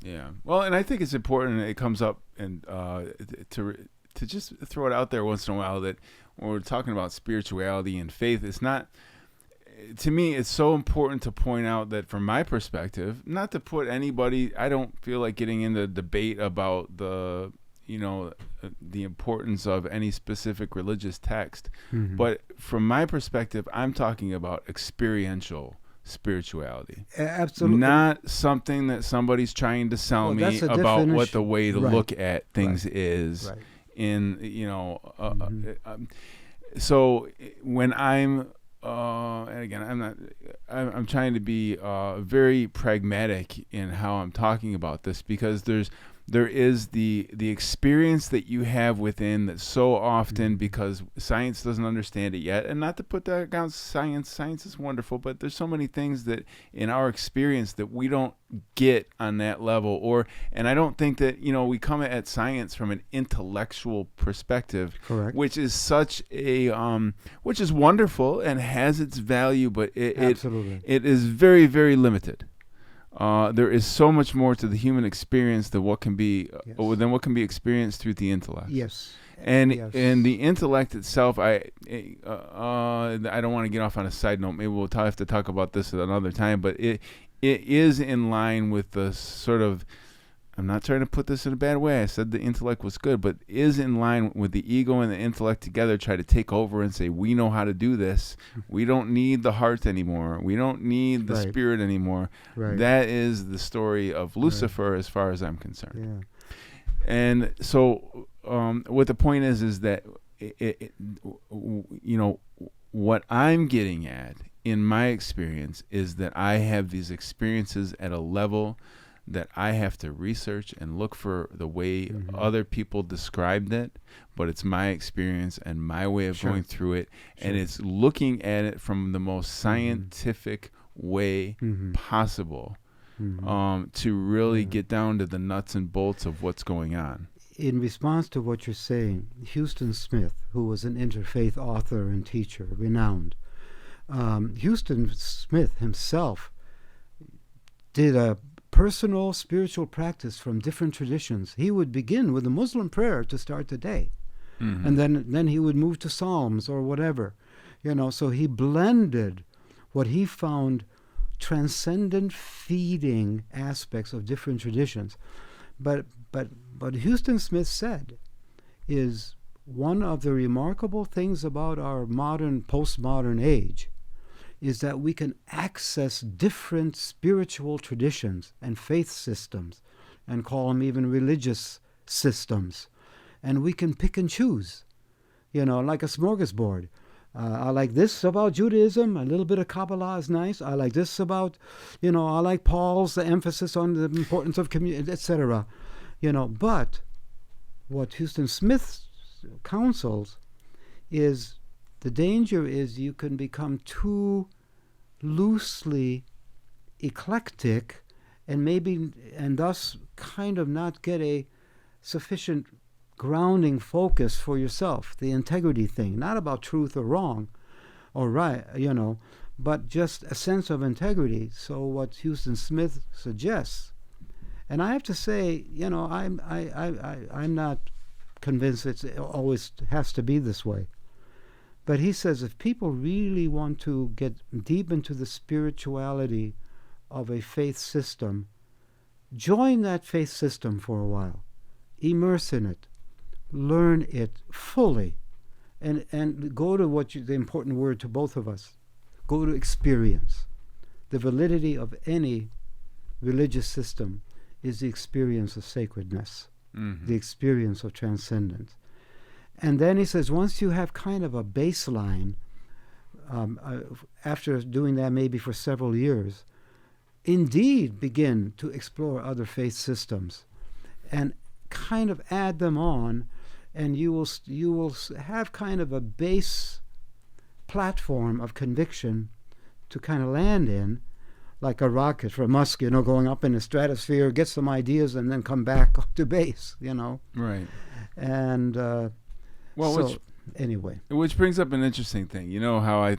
Yeah. Well, and I think it's important. It comes up and to just throw it out there once in a while that when we're talking about spirituality and faith, it's not, to me, it's so important to point out that from my perspective, not to put anybody, I don't feel like getting into debate about the importance of any specific religious text. But from my perspective, I'm talking about experiential spirituality. Absolutely. Not something that somebody's trying to sell me about what the way to look at things is. Right. So when I'm, and again, I'm trying to be very pragmatic in how I'm talking about this, because there is the experience that you have within that so often, because science doesn't understand it yet, and not to put that against science is wonderful, but there's so many things that in our experience that we don't get on that level, and I don't think that, we come at science from an intellectual perspective. Correct. Which is such a which is wonderful and has its value, but it is very, very limited. There is so much more to the human experience than what can be experienced through the intellect. Yes. And the intellect itself, I don't want to get off on a side note. Maybe we'll have to talk about this at another time. But it is in line with the sort of, I'm not trying to put this in a bad way. I said the intellect was good, but is in line with the ego and the intellect together try to take over and say, we know how to do this. We don't need the heart anymore. We don't need the spirit anymore. Right. That is the story of Lucifer as far as I'm concerned. Yeah. And so what the point is that, what I'm getting at in my experience is that I have these experiences at a level that I have to research and look for the way other people described it, but it's my experience and my way of going through it, and it's looking at it from the most scientific way possible to really get down to the nuts and bolts of what's going on. In response to what you're saying, Houston Smith, who was an interfaith author and teacher, renowned, Houston Smith himself did a personal spiritual practice from different traditions. He would begin with a Muslim prayer to start the day, and then he would move to Psalms or whatever, So he blended what he found transcendent feeding aspects of different traditions. But Houston Smith said is one of the remarkable things about our modern, postmodern age is that we can access different spiritual traditions and faith systems, and call them even religious systems. And we can pick and choose, like a smorgasbord. I like this about Judaism. A little bit of Kabbalah is nice. I like this about, I like Paul's, the emphasis on the importance of community, etc. But what Houston Smith counsels is the danger is you can become too loosely eclectic and thus kind of not get a sufficient grounding focus for yourself, the integrity thing, not about truth or wrong or right, but just a sense of integrity. So what Houston Smith suggests, and I have to say, I'm not convinced it always has to be this way. But he says if people really want to get deep into the spirituality of a faith system, join that faith system for a while. Immerse in it. Learn it fully. And go to the important word to both of us. Go to experience. The validity of any religious system is the experience of sacredness, the experience of transcendence. And then he says, once you have kind of a baseline, after doing that maybe for several years, indeed begin to explore other faith systems and kind of add them on, and you will have kind of a base platform of conviction to kind of land in, like a rocket from Musk, going up in the stratosphere, get some ideas, and then come back to base, Right. And anyway. Which brings up an interesting thing. You know how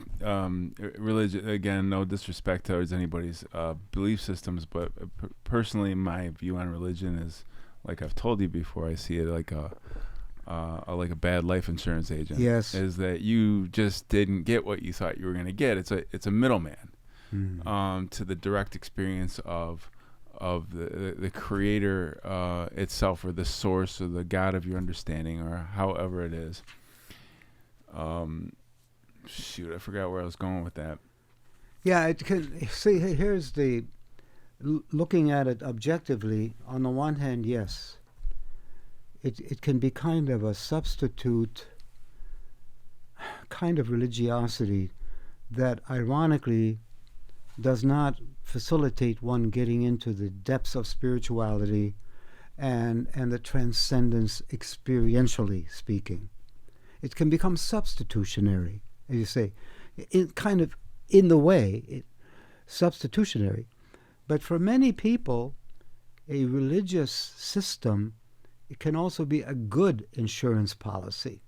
religion, again, no disrespect towards anybody's belief systems, but personally my view on religion is, like I've told you before, I see it like like a bad life insurance agent. Yes. Is that you just didn't get what you thought you were going to get. It's a middleman to the direct experience of the creator itself, or the source, or the God of your understanding, or however it is. Shoot, I forgot where I was going with that. Yeah, it can, see, here's the, looking at it objectively, on the one hand, yes, it can be kind of a substitute kind of religiosity that ironically does not facilitate one getting into the depths of spirituality and the transcendence experientially speaking. It can become substitutionary, as you say, in the way, substitutionary. But for many people, a religious system, it can also be a good insurance policy,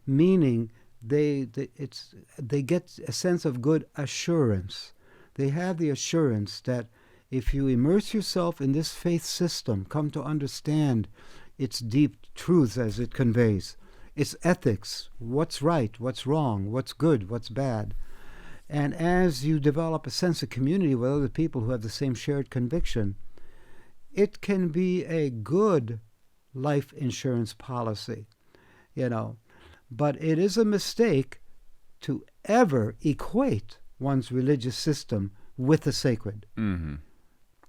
meaning they get a sense of good assurance. They have the assurance that if you immerse yourself in this faith system, come to understand its deep truths as it conveys, its ethics, what's right, what's wrong, what's good, what's bad. And as you develop a sense of community with other people who have the same shared conviction, it can be a good life insurance policy, But it is a mistake to ever equate one's religious system with the sacred. Mm-hmm.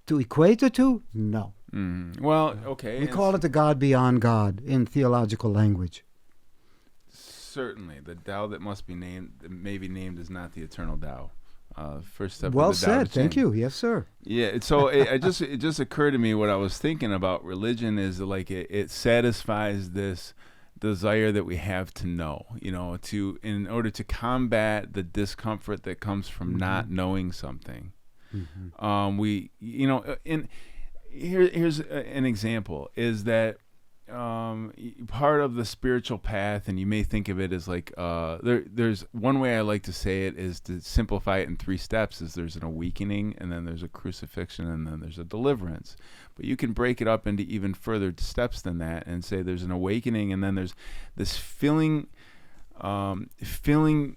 To equate the two? No. Mm-hmm. Well, okay. We call it the God beyond God in theological language. Certainly, the Tao that may be named is not the eternal Tao. First step. Well of the Tao said. Thank you. Yes, sir. Yeah. So it just occurred to me what I was thinking about religion is like it satisfies this desire that we have to know. In order to combat the discomfort that comes from not knowing something. Mm-hmm. Here's an example is that. Part of the spiritual path, and you may think of it as like there's one way I like to say it is to simplify it in 3 steps. Is there's an awakening, and then there's a crucifixion, and then there's a deliverance. But you can break it up into even further steps than that, and say there's an awakening, and then there's this filling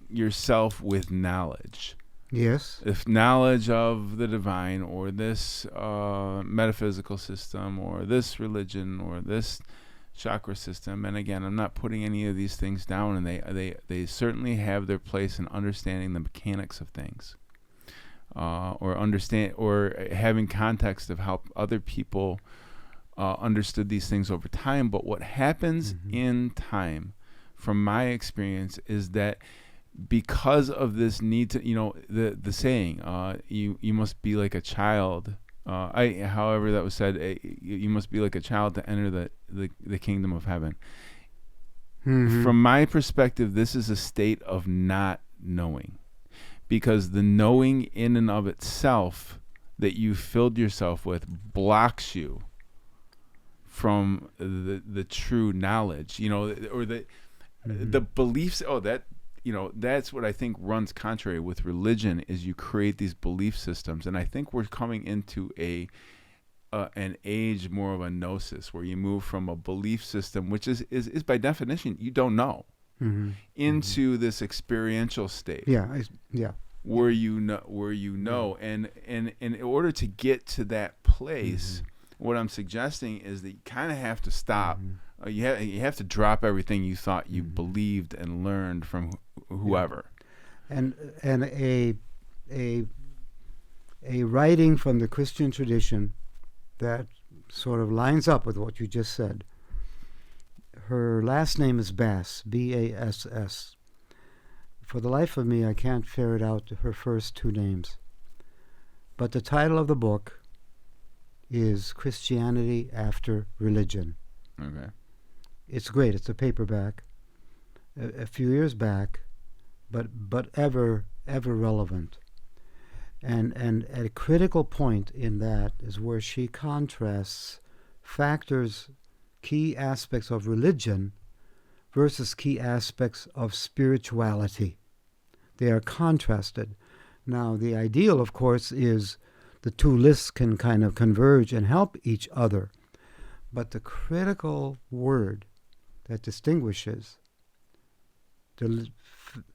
yourself with knowledge. Yes. If knowledge of the divine, or this metaphysical system, or this religion, or this chakra system, and again, I'm not putting any of these things down, and they certainly have their place in understanding the mechanics of things, or having context of how other people understood these things over time. But what happens in time, from my experience, is that because of this need to, the saying, you must be like a child. However that was said, you must be like a child to enter the kingdom of heaven. Mm-hmm. From my perspective, this is a state of not knowing, because the knowing in and of itself that you filled yourself with blocks you from the true knowledge, or the beliefs. That's what I think runs contrary with religion, is you create these belief systems. And I think we're coming into an age more of a Gnosis, where you move from a belief system, which is by definition, you don't know, into this experiential state. Where you know. And in order to get to that place, what I'm suggesting is that you kind of have to stop. You have to drop everything you thought you believed and learned from whoever. And a writing from the Christian tradition that sort of lines up with what you just said. Her last name is Bass, B-A-S-S. For the life of me, I can't ferret out her first 2 names. But the title of the book is Christianity After Religion. Okay. It's great. It's a paperback, a few years back, but ever relevant. And at a critical point in that is where she contrasts factors, key aspects of religion versus key aspects of spirituality. They are contrasted. Now, the ideal, of course, is the 2 lists can kind of converge and help each other. But the critical word that distinguishes the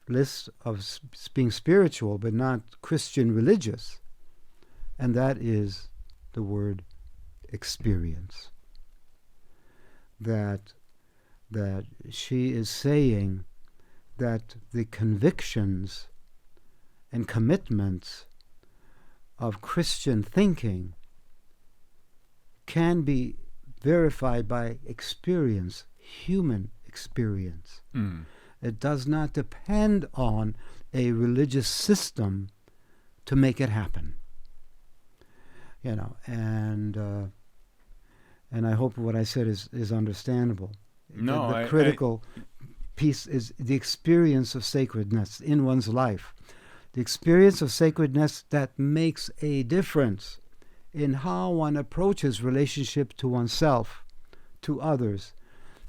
list of being spiritual but not Christian religious, and that is the word experience. That she is saying that the convictions and commitments of Christian thinking can be verified by experience, human experience. It does not depend on a religious system to make it happen. And I hope what I said is understandable. No, the critical piece is the experience of sacredness in one's life. The experience of sacredness that makes a difference in how one approaches relationship to oneself, to others,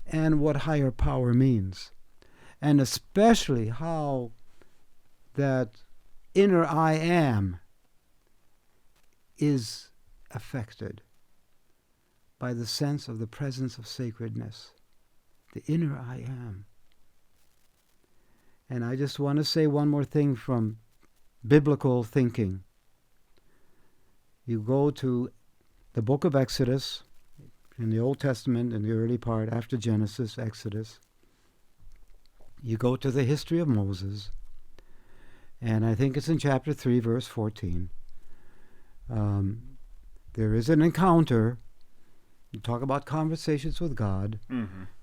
and what higher power means. And especially how that inner I am is affected by the sense of the presence of sacredness. The inner I am. And I just want to say one more thing from biblical thinking. You go to the book of Exodus, in the Old Testament, in the early part, after Genesis, Exodus. You go to the history of Moses, and I think it's in chapter 3, verse 14. There is an encounter. You talk about conversations with God,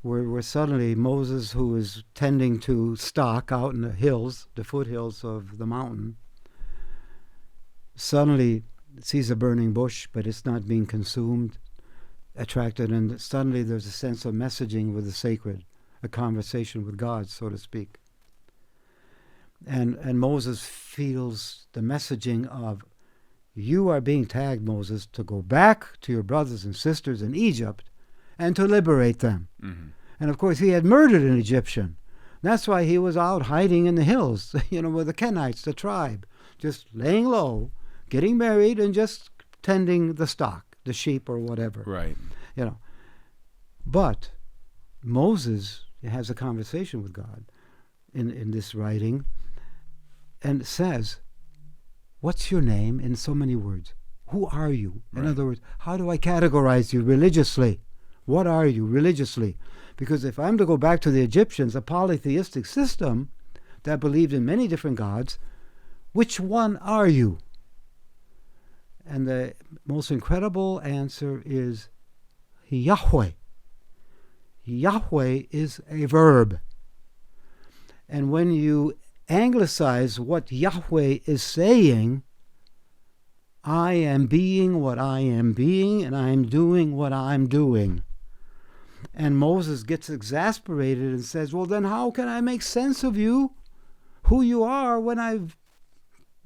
where suddenly Moses, who is tending to stock out in the hills, the foothills of the mountain, suddenly sees a burning bush, but it's not being consumed, attracted, and suddenly there's a sense of messaging with the sacred, a conversation with God, so to speak. And Moses feels the messaging of, you are being tagged, Moses, to go back to your brothers and sisters in Egypt and to liberate them. And of course, he had murdered an Egyptian. That's why he was out hiding in the hills, with the Kenites, the tribe, just laying low, getting married, and just tending the stock, the sheep or whatever. Right. But Moses has a conversation with God in this writing and says, what's your name in so many words? Who are you? In other words, how do I categorize you religiously? What are you religiously? Because if I'm to go back to the Egyptians, a polytheistic system that believed in many different gods, which one are you? And the most incredible answer is Yahweh. Yahweh is a verb. And when you anglicize what Yahweh is saying, I am being what I am being, and I am doing what I'm doing. And Moses gets exasperated and says, well, then how can I make sense of you, who you are, when I've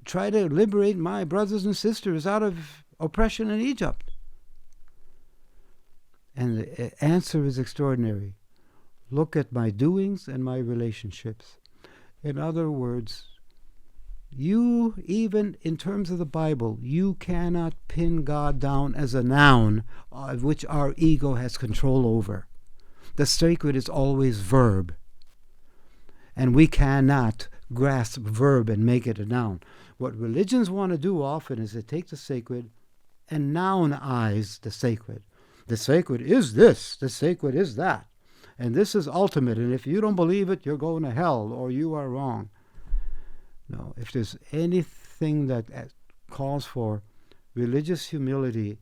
tried to liberate my brothers and sisters out of oppression in Egypt? And the answer is extraordinary. Look at my doings and my relationships. In other words, you, even in terms of the Bible, you cannot pin God down as a noun of which our ego has control over. The sacred is always verb. And we cannot grasp verb and make it a noun. What religions want to do often is to take the sacred and nounize the sacred. The sacred is this, the sacred is that. And this is ultimate, and if you don't believe it, you're going to hell, or you are wrong. No, if there's anything that calls for religious humility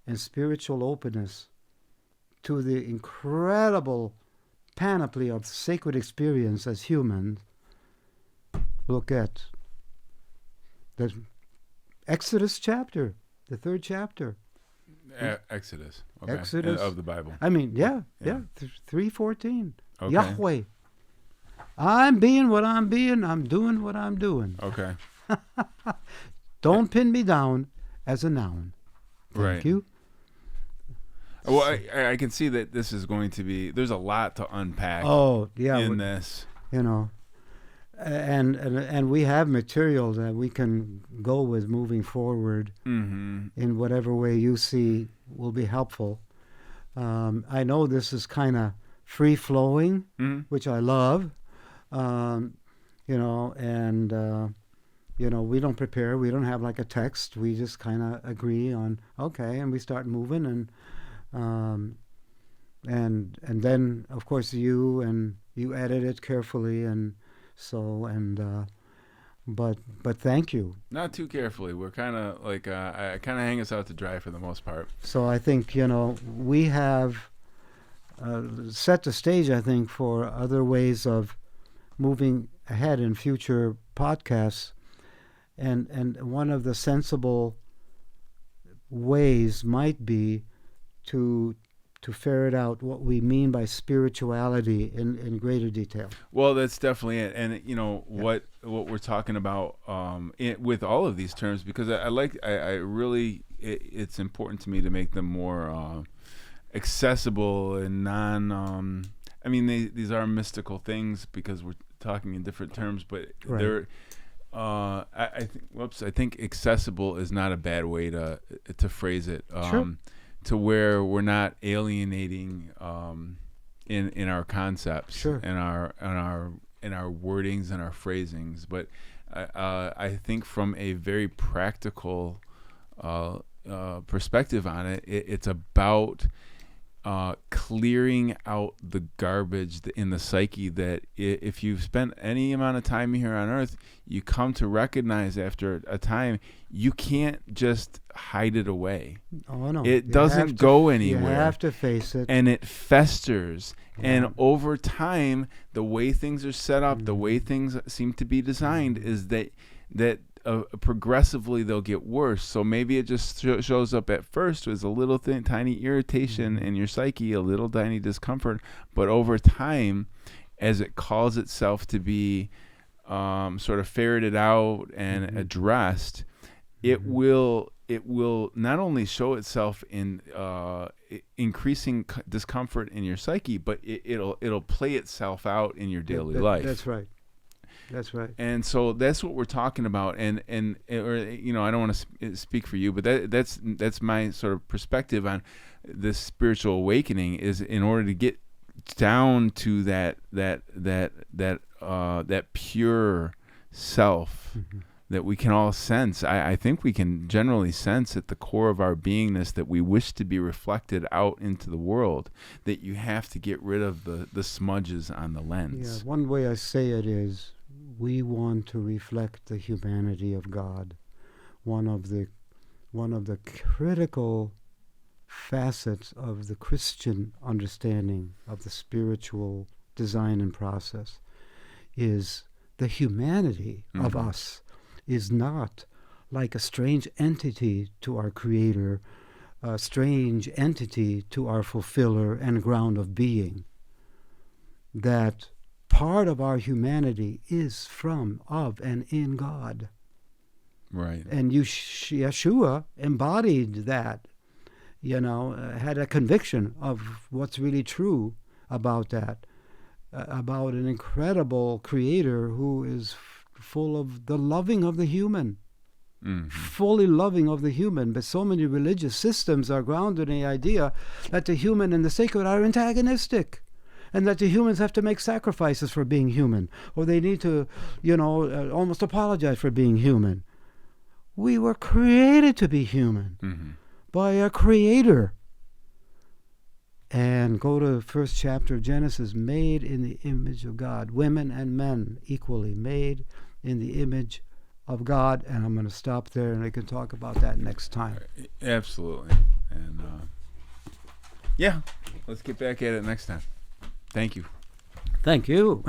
and spiritual openness to the incredible panoply of sacred experience as humans, look at the Exodus chapter, the 3rd chapter. Exodus. Okay. Exodus. Of the Bible. I mean, yeah. 3:14. Okay. Yahweh. I'm being what I'm being. I'm doing what I'm doing. Okay. Don't pin me down as a noun. Thank you. Well, I can see that this is going to be, there's a lot to unpack in this. And we have material that we can go with moving forward in whatever way you see will be helpful. I know this is kind of free flowing, Mm-hmm. which I love. You know, and you know, we don't prepare. We don't have like a text. We just kind of agree on okay, and we start moving, and then of course you edit it carefully, and so and but thank you. Not too carefully. We're kind of like I kind of hang us out to dry for the most part. So I think, you know, we have set the stage, I think, for other ways of moving ahead in future podcasts. And one of the sensible ways might be to ferret out what we mean by spirituality in greater detail. Well, that's definitely it. And, you know, what we're talking about with all of these terms, because I really, it's important to me to make them more accessible and I mean, these are mystical things because we're talking in different terms, but Right. they're, I think accessible is not a bad way to phrase it. Sure. To where we're not alienating in our concepts, Sure. in our wordings and our phrasings, but I think from a very practical perspective on it, it's about clearing out the garbage in the psyche that if you've spent any amount of time here on earth, you come to recognize after a time you can't just hide it away. Oh, no. It doesn't go anywhere. You have to face it. And it festers. Yeah. And over time, the way things are set up, the way things seem to be designed is that progressively they'll get worse. So maybe it just shows up at first as a little tiny irritation in your psyche, a little tiny discomfort. But over time, as it calls itself to be sort of ferreted out and addressed, it will not only show itself in increasing discomfort in your psyche, but it'll play itself out in your daily life. That's right. That's right. And so that's what we're talking about. And or, you know, I don't want to speak for you, but that's my sort of perspective on this spiritual awakening is in order to get down to that pure self that we can all sense. I think we can generally sense at the core of our beingness that we wish to be reflected out into the world, that you have to get rid of the smudges on the lens. Yeah, one way I say it is we want to reflect the humanity of God. One of the critical facets of the Christian understanding of the spiritual design and process is the humanity of us is not like a strange entity to our Creator, a strange entity to our fulfiller and ground of being. That part of our humanity is from, of, and in God. Right. And Yeshua embodied that, you know, had a conviction of what's really true about that, about an incredible Creator who is full of the loving of the human, fully loving of the human. But so many religious systems are grounded in the idea that the human and the sacred are antagonistic, and that the humans have to make sacrifices for being human, or they need to, you know, almost apologize for being human. We were created to be human by a Creator. And go to the first chapter of Genesis, made in the image of God. Women and men equally made in the image of God. And I'm going to stop there, and I can talk about that next time. Absolutely. And yeah, let's get back at it next time. Thank you. Thank you.